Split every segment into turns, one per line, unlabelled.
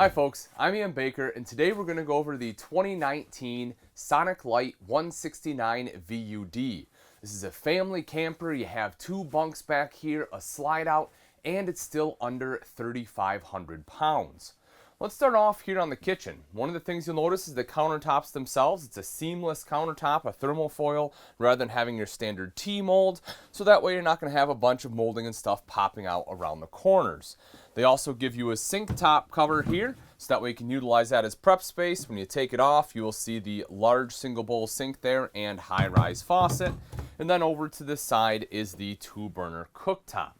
Hi folks, I'm Ian Baker, and today we're going to go over the 2019 Sonic Lite 169VUD. This is a family camper. You have two bunks back here, a slide out, and it's still under 3,500 pounds. Let's start off here on the kitchen. One of the things you'll notice is the countertops themselves. It's a seamless countertop, a thermofoil, rather than having your standard T-mold, so that way you're not going to have a bunch of molding and stuff popping out around the corners. They also give you a sink top cover here, so that way you can utilize that as prep space. When you take it off, you will see the large single bowl sink there and high-rise faucet. And then over to the side is the 2-burner cooktop.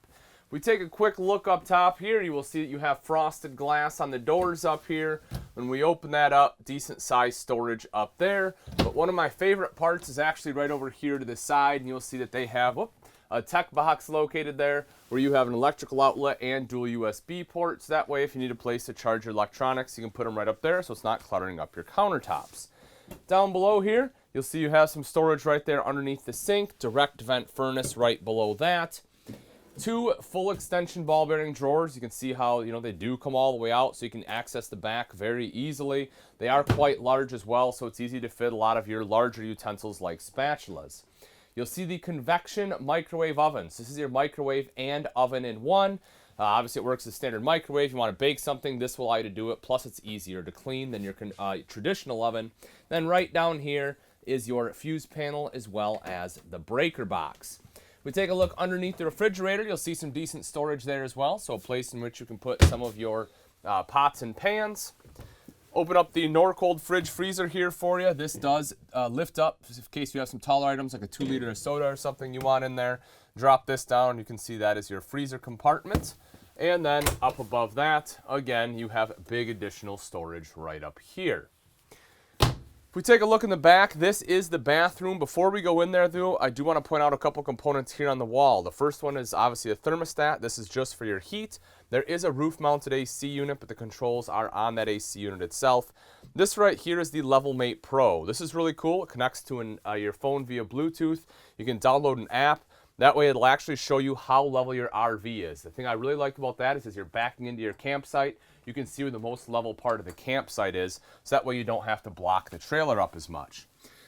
We take a quick look up top here, you will see that you have frosted glass on the doors up here. When we open that up, decent sized storage up there. But one of my favorite parts is actually right over here to the side, and you'll see that they have a tech box located there where you have an electrical outlet and dual USB ports. That way, if you need a place to charge your electronics, you can put them right up there so it's not cluttering up your countertops. Down below here, you'll see you have some storage right there underneath the sink, direct vent furnace right below that. Two full extension ball bearing drawers. You can see how, they do come all the way out, so you can access the back very easily. They are quite large as well, so it's easy to fit a lot of your larger utensils like spatulas. You'll see the convection microwave ovens. This is your microwave and oven in one. Obviously, it works as standard microwave. If you want to bake something, this will allow you to do it. Plus, it's easier to clean than your traditional oven. Then right down here is your fuse panel as well as the breaker box. We take a look underneath the refrigerator. You'll see some decent storage there as well. So a place in which you can put some of your pots and pans. Open up the Norcold fridge freezer here for you. This does lift up in case you have some taller items like a 2-liter of soda or something you want in there. Drop this down. You can see that is your freezer compartment. And then up above that, again, you have big additional storage right up here. If we take a look in the back, this is the bathroom. Before we go in there, though, I do want to point out a couple components here on the wall. The first one is obviously a thermostat. This is just for your heat. There is a roof-mounted AC unit, but the controls are on that AC unit itself. This right here is the LevelMate Pro. This is really cool. It connects to your phone via Bluetooth. You can download an app. That way it'll actually show you how level your RV is. The thing I really like about that is as you're backing into your campsite, you can see where the most level part of the campsite is, so that way you don't have to block the trailer up as much.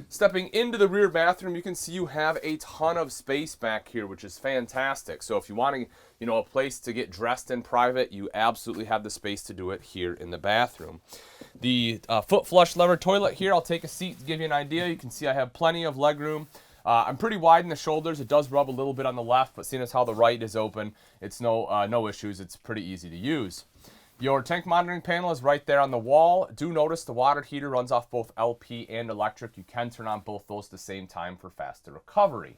Stepping into the rear bathroom, you can see you have a ton of space back here, which is fantastic. So if you want a place to get dressed in private, you absolutely have the space to do it here in the bathroom. The foot flush lever toilet here, I'll take a seat to give you an idea. You can see I have plenty of leg room. I'm pretty wide in the shoulders. It does rub a little bit on the left, but seeing as how the right is open, it's no issues. It's pretty easy to use. Your tank monitoring panel is right there on the wall. Do notice the water heater runs off both LP and electric. You can turn on both those at the same time for faster recovery.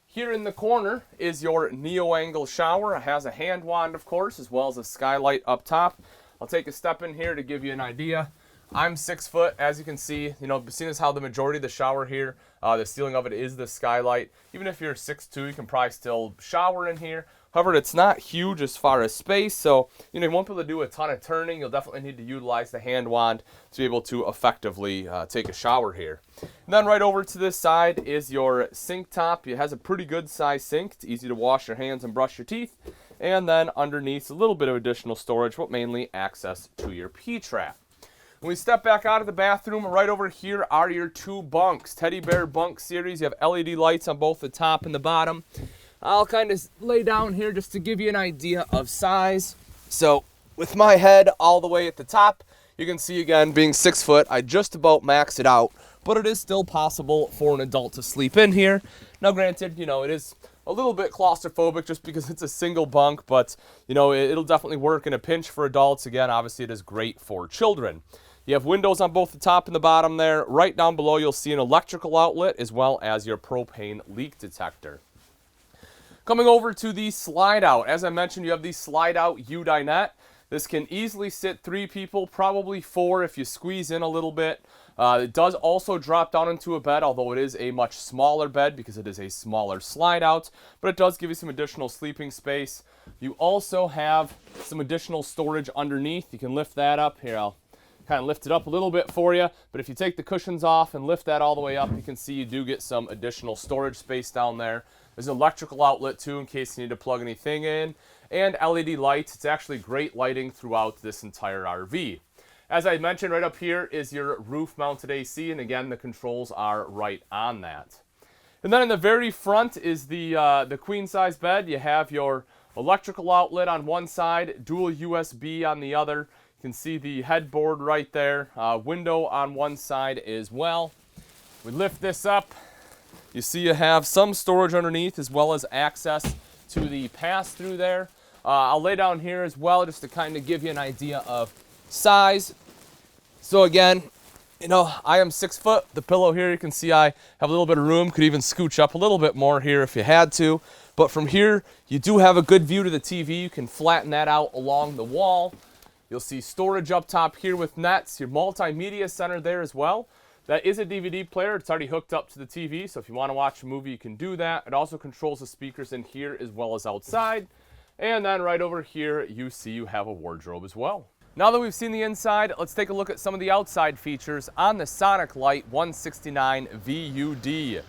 Here in the corner is your neo-angle shower. It has a hand wand, of course, as well as a skylight up top. I'll take a step in here to give you an idea. I'm 6 foot, as you can see, seeing as how the majority of the shower here, the ceiling of it is the skylight. Even if you're 6'2", you can probably still shower in here. However, it's not huge as far as space, so you won't be able to do a ton of turning. You'll definitely need to utilize the hand wand to be able to effectively take a shower here. And then right over to this side is your sink top. It has a pretty good size sink. It's easy to wash your hands and brush your teeth. And then underneath, a little bit of additional storage, but mainly access to your P-trap. When we step back out of the bathroom, right over here are your two bunks. Teddy Bear Bunk Series. You have LED lights on both the top and the bottom. I'll kind of lay down here just to give you an idea of size. So with my head all the way at the top, you can see again, being 6 foot, I just about max it out, but it is still possible for an adult to sleep in here. Now granted, it is a little bit claustrophobic just because it's a single bunk, but it'll definitely work in a pinch for adults. Again, obviously it is great for children. You have windows on both the top and the bottom there. Right down below, you'll see an electrical outlet as well as your propane leak detector. Coming over to the slide out. As I mentioned, you have the slide out dinette. This can easily sit 3 people, probably 4 if you squeeze in a little bit. It does also drop down into a bed, although it is a much smaller bed because it is a smaller slide out, but it does give you some additional sleeping space. You also have some additional storage underneath. You can lift that up. Here, I'll kind of lift it up a little bit for you, but if you take the cushions off and lift that all the way up, you can see you do get some additional storage space down there. There's an electrical outlet too in case you need to plug anything in. and LED lights. It's actually great lighting throughout this entire RV. As I mentioned, right up here is your roof-mounted AC, and again, the controls are right on that. And then in the very front is the queen-size bed. You have your electrical outlet on one side, dual USB on the other. You can see the headboard right there, window on one side as well. We lift this up. You see you have some storage underneath as well as access to the pass-through there. I'll lay down here as well just to kind of give you an idea of size. So again, you know, I am 6 foot. The pillow here, you can see I have a little bit of room. Could even scooch up a little bit more here if you had to. But from here, you do have a good view to the TV. You can flatten that out along the wall. You'll see storage up top here with nets. Your multimedia center there as well. That is a DVD player. It's already hooked up to the TV, so if you want to watch a movie, you can do that. It also controls the speakers in here as well as outside. And then right over here, you see you have a wardrobe as well. Now that we've seen the inside, let's take a look at some of the outside features on the Sonic Lite 169VUD.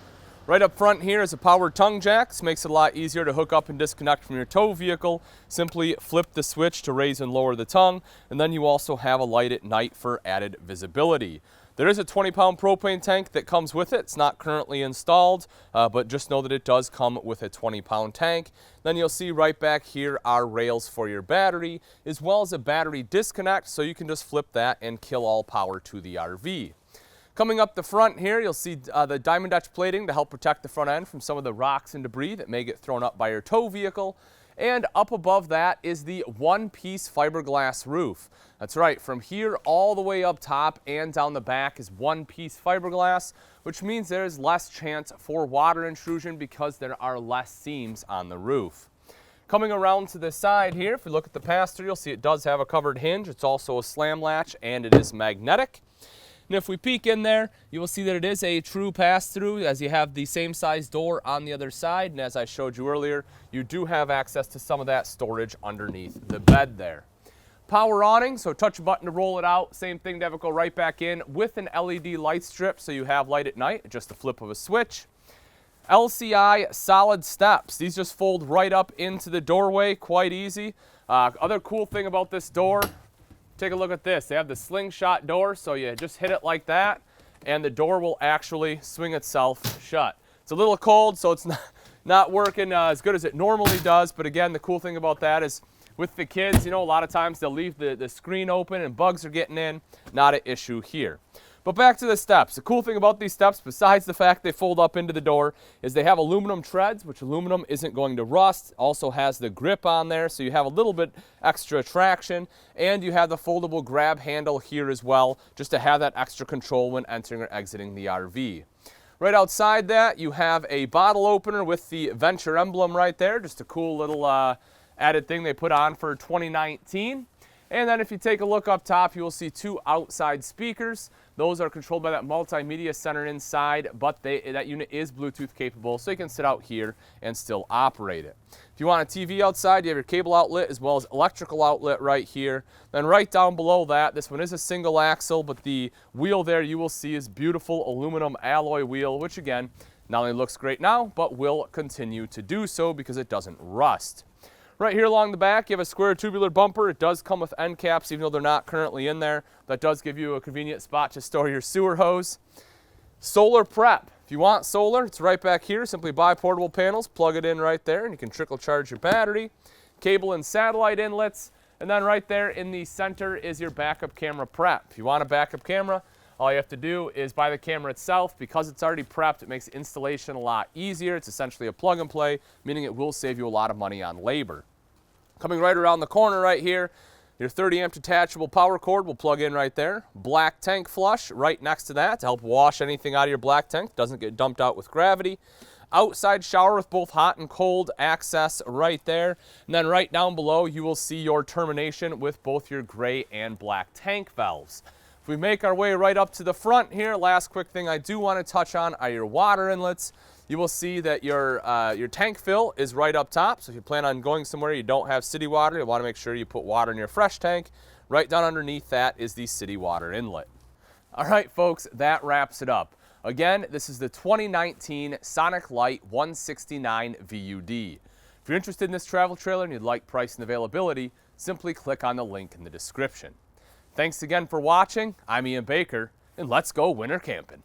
Right up front here is a power tongue jack. This makes it a lot easier to hook up and disconnect from your tow vehicle. Simply flip the switch to raise and lower the tongue, and then you also have a light at night for added visibility. There is a 20-pound propane tank that comes with it. It's not currently installed, but just know that it does come with a 20-pound tank. Then you'll see right back here are rails for your battery, as well as a battery disconnect, so you can just flip that and kill all power to the RV. Coming up the front here, you'll see the diamond etch plating to help protect the front end from some of the rocks and debris that may get thrown up by your tow vehicle. And up above that is the one-piece fiberglass roof. That's right, from here all the way up top and down the back is one-piece fiberglass, which means there's less chance for water intrusion because there are less seams on the roof. Coming around to the side here, if you look at the pass-through, you'll see it does have a covered hinge. It's also a slam latch, and it is magnetic. And if we peek in there, you will see that it is a true pass-through, as you have the same size door on the other side. And as I showed you earlier, you do have access to some of that storage underneath the bed there. Power awning, so touch a button to roll it out. Same thing to have it go right back in with an LED light strip, so you have light at night, just a flip of a switch. LCI solid steps. These just fold right up into the doorway, quite easy. Other cool thing about this door, take a look at this. They have the slingshot door, so you just hit it like that, and the door will actually swing itself shut. It's a little cold, so it's not working as good as it normally does, but again, the cool thing about that is with the kids, you know, a lot of times they'll leave the screen open and bugs are getting in. Not an issue here. But back to the steps. The cool thing about these steps, besides the fact they fold up into the door, is they have aluminum treads, which aluminum isn't going to rust. Also has the grip on there, so you have a little bit extra traction. And you have the foldable grab handle here as well, just to have that extra control when entering or exiting the RV. Right outside that, you have a bottle opener with the Venture emblem right there. Just a cool little added thing they put on for 2019. And then if you take a look up top, you will see two outside speakers. Those are controlled by that multimedia center inside, but that unit is Bluetooth capable, so you can sit out here and still operate it. If you want a TV outside, you have your cable outlet as well as electrical outlet right here. Then right down below that, this one is a single axle, but the wheel there you will see is beautiful aluminum alloy wheel, which again, not only looks great now, but will continue to do so because it doesn't rust. Right here along the back, you have a square tubular bumper. It does come with end caps, even though they're not currently in there. That does give you a convenient spot to store your sewer hose. Solar prep. If you want solar, it's right back here. Simply buy portable panels, plug it in right there, and you can trickle charge your battery. Cable and satellite inlets. And then right there in the center is your backup camera prep. If you want a backup camera, all you have to do is buy the camera itself. Because it's already prepped, it makes installation a lot easier. It's essentially a plug and play, meaning it will save you a lot of money on labor. Coming right around the corner right here, your 30-amp detachable power cord will plug in right there. Black tank flush right next to that to help wash anything out of your black tank. Doesn't get dumped out with gravity. Outside shower with both hot and cold access right there. And then right down below, you will see your termination with both your gray and black tank valves. If we make our way right up to the front here, last quick thing I do want to touch on are your water inlets. You will see that your tank fill is right up top. So if you plan on going somewhere you don't have city water, you want to make sure you put water in your fresh tank. Right down underneath that is the city water inlet. All right, folks, that wraps it up. Again, this is the 2019 Sonic Lite 169VUD. If you're interested in this travel trailer and you'd like price and availability, simply click on the link in the description. Thanks again for watching. I'm Ian Baker, and let's go winter camping.